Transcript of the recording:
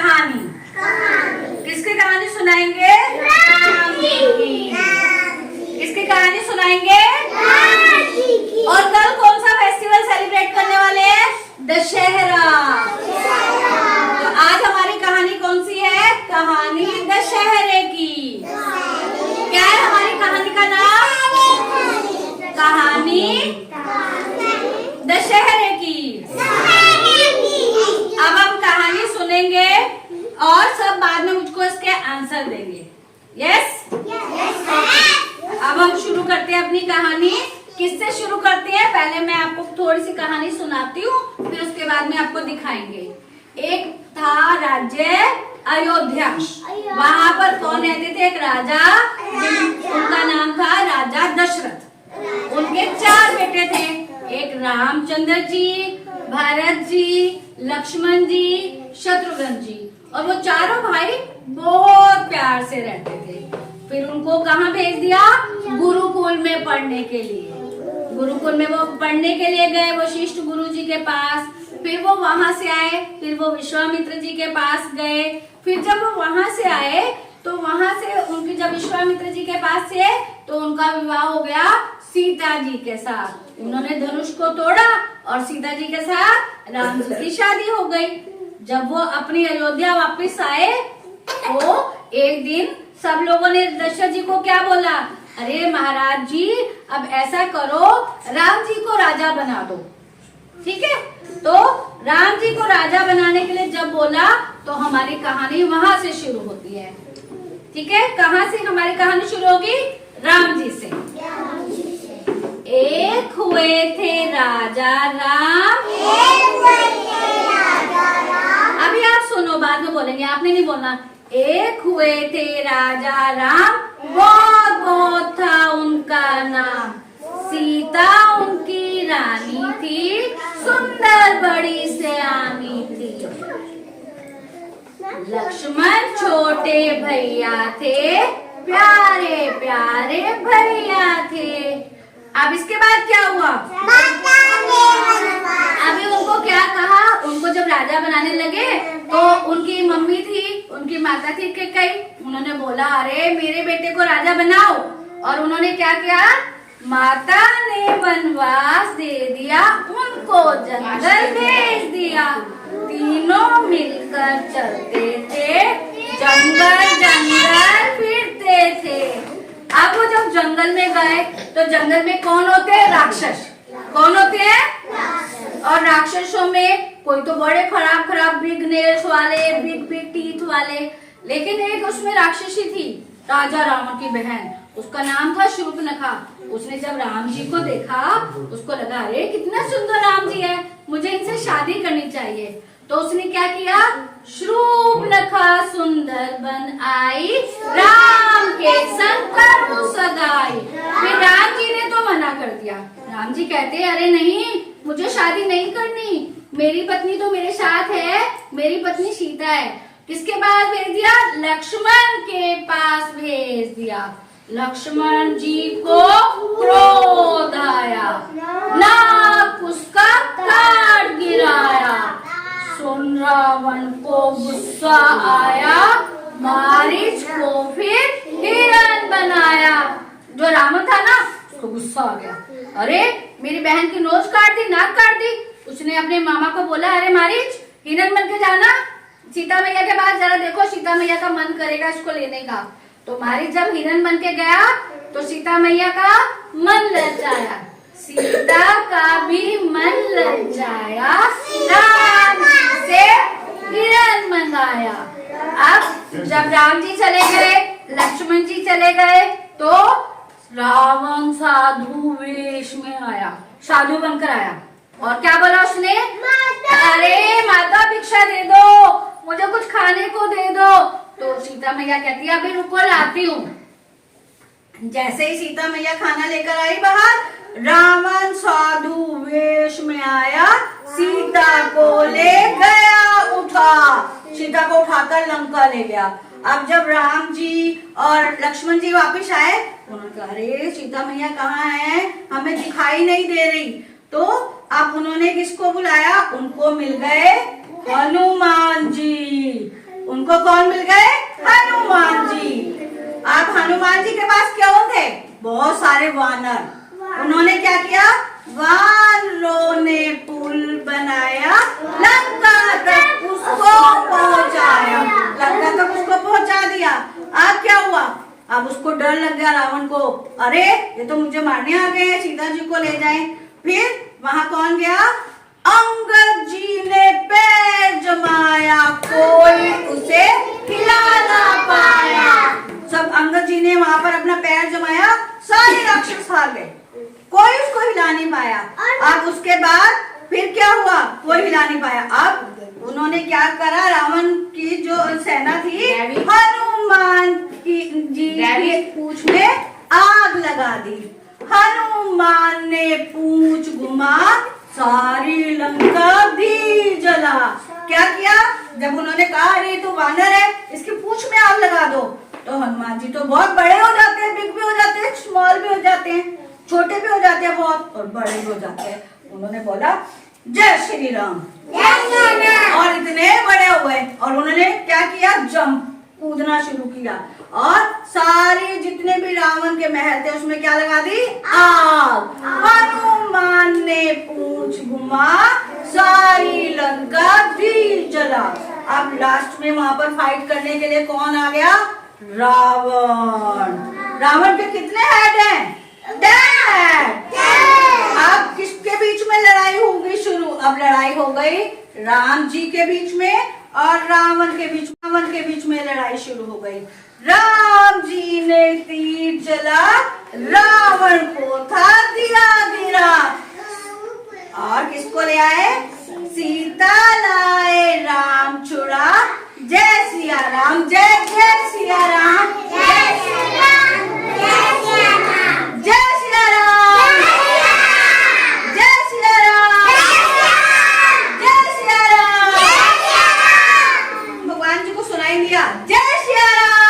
कहानी। किसकी कहानी सुनाएंगे? राम जी की। किसकी कहानी सुनाएंगे? राम जी की। और कल कौन सा फेस्टिवल सेलिब्रेट करने वाले हैं? दशहरा। तो आज हमारी कहानी कौन सी है? कहानी दशहरे की। क्या है हमारी कहानी का नाम? कहानी दशहरे की। अब हम कहानी सुनेंगे और सब बाद में मुझको इसके आंसर देंगे। यस? अब हम शुरू करते हैं अपनी कहानी। किससे शुरू करते हैं? पहले मैं आपको थोड़ी सी कहानी सुनाती हूँ, फिर उसके बाद में आपको दिखाएंगे। एक था राज्य अयोध्या। वहाँ पर कौन रहते थे? एक राजा, उनका नाम था राजा दशरथ। उनके 4 बेटे थे। एक रामचंद्र जी, भरत जी, लक्ष्मण जी, शत्रुघ्न जी। और वो चारों भाई बहुत प्यार से रहते थे। फिर उनको कहाँ भेज दिया? गुरुकुल में पढ़ने के लिए। गुरुकुल में वो पढ़ने के लिए गए, वशिष्ठ गुरु जी के पास। फिर वो वहां से आए, फिर वो विश्वामित्र जी के पास गए। फिर जब वो वहां से आए तो वहां से उनकी जब विश्वामित्र जी के पास से तो उनका विवाह हो गया सीता जी के साथ। उन्होंने धनुष को तोड़ा और सीता जी के साथ राम जी की शादी हो गई। जब वो अपनी अयोध्या वापस आए तो एक दिन सब लोगों ने दशरथ जी को क्या बोला? अरे महाराज जी, अब ऐसा करो, राम जी को राजा बना दो। ठीक है? तो राम जी को राजा बनाने के लिए जब बोला तो हमारी कहानी वहां से शुरू होती है। ठीक है? कहाँ से हमारी कहानी शुरू होगी? राम जी से। एक हुए थे राजा राम। अभी आप सुनो, बाद में बोलेंगे, आपने नहीं बोलना। एक हुए थे राजा राम, बहुत बहुत था उनका नाम। सीता उनकी रानी थी, सुंदर बड़ी सयानी थी। लक्ष्मण छोटे भैया थे, प्यारे प्यारे भैया थे। अब इसके बाद क्या हुआ? अभी उनको क्या कहा? उनको जब राजा बनाने लगे तो उनकी मम्मी थी, उनकी माता थी कैकेयी, उन्होंने बोला अरे मेरे बेटे को राजा बनाओ। और उन्होंने क्या किया? माता ने वनवास दे दिया, उनको जंगल भेज दिया। तीनों मिलकर चलते थे, जंगल जंगल फिरते थे। अब वो जब जंगल में गए तो जंगल में कौन होते हैं? राक्षस। कौन होते हैं? और राक्षसों में कोई तो बड़े खराब खराब बिग नेल्स वाले, बिग बिग टीथ वाले। लेकिन एक उसमें राक्षसी थी, राजा रावण की बहन, उसका नाम था शूर्पणखा। उसने जब राम जी को देखा, उसको लगा अरे कितना सुंदर राम जी है, मुझे इनसे शादी करनी चाहिए। तो उसने क्या किया? शूर्पणखा सुंदर बन आई, राम के संग करूं सगाई। फिर राम जी ने तो मना कर दिया। राम जी कहते अरे नहीं, मुझे शादी नहीं करनी, मेरी पत्नी तो मेरे साथ है, मेरी पत्नी सीता है। किसके पास भेज दिया? लक्ष्मण के पास भेज दिया। लक्ष्मण जी को क्रोध आया, नाक उसका काट गिराया। सुन रावण को गुस्सा आया, मारीच को फिर हिरण बनाया। जो रावण था ना, उसको गुस्सा आ गया, अरे मेरी बहन की नोज काट दी, नाक काट दी। उसने अपने मामा को बोला अरे मारीच, हिरण बन के जाना सीता मैया के पास, जरा देखो सीता मैया का मन करेगा इसको लेने का। तो मारीच जब हिरण बन के गया तो सीता मैया का मन ललचाया, सीता का भी मन ललचाया, राम से हिरण मंगाया। अब जब राम जी चले गए, लक्ष्मण जी चले गए तो रावण साधु वेश में आया, साधु बनकर आया। और क्या बोला उसने? अरे माता भिक्षा दे दो, मुझे कुछ खाने को दे दो। तो सीता मैया कहती है अभी रुको लाती हूँ। जैसे ही सीता मैया खाना लेकर आई बाहर, रावण साधु वेश में आया, सीता को ले गया उठा, सीता को उठाकर लंका ले गया। अब जब राम जी और लक्ष्मण जी वापस आए, उन्होंने कहा अरे सीता मैया कहाँ है, हमें दिखाई नहीं दे रही। तो अब उन्होंने किसको बुलाया? उनको मिल गए हनुमान जी। उनको कौन मिल गए? हनुमान जी। अब हनुमान जी के पास क्या थे? बहुत सारे वानर। उन्होंने क्या किया? वानरों ने पुल बनाया, लंका तक उसको पहुंचाया, लंका तक उसको पहुंचा दिया। अब क्या हुआ? अब उसको डर लग गया रावण को, अरे ये तो मुझे मारने आ गए हैं, सीता जी को ले जाएं। फिर वहां कौन गया? अंगद जी ने पैर जमाया, कोई उसे हिला ना पाया। सब अंगद जी ने वहां पर अपना पैर जमाया, सारे राक्षस हार गए, कोई उसको हिला नहीं पाया। अब उसके बाद फिर क्या हुआ? कोई हिला नहीं पाया। अब उन्होंने क्या करा? रावण की जो सेना थी, हनुमान जी की पूंछ में आग लगा दी। हनुमान ने पूंछ घुमा, सारी लंका भी जला। क्या किया? जब उन्होंने कहा अरे तो वानर है, इसकी पूंछ में आग लगा दो, तो हनुमान जी तो बहुत बड़े हो जाते हैं, बिग भी हो जाते हैं, स्मॉल भी हो जाते हैं, छोटे भी हो जाते हैं बहुत, और बड़े भी हो जाते हैं। उन्होंने बोला जय श्री राम, और इतने बड़े हुए, और उन्होंने क्या किया? जंप, कूदना शुरू किया, और सारे जितने भी रावण के महल थे उसमें क्या लगा दी? आग। हनुमान ने पूंछ घुमा, सारी लंका भी जला। अब लास्ट में वहां पर फाइट करने के लिए कौन आ गया? रावण। रावण के कितने हेड हैं? 10। अब किसके बीच में लड़ाई होगी शुरू? अब लड़ाई हो गई राम जी के बीच में और रावण के बीच में लड़ाई शुरू हो गई। राम जी ने तीर चला, रावण को था दिया गिरा, और किसको ले आए? सीता लाए, राम छुड़ा। जय सिया राम, जय जय सिया राम, जय सिया राम, जय सिया राम, जय सिया राम, जय सिया राम, जय सिया राम। भगवान जी को सुनाई दिया, जय सिया राम।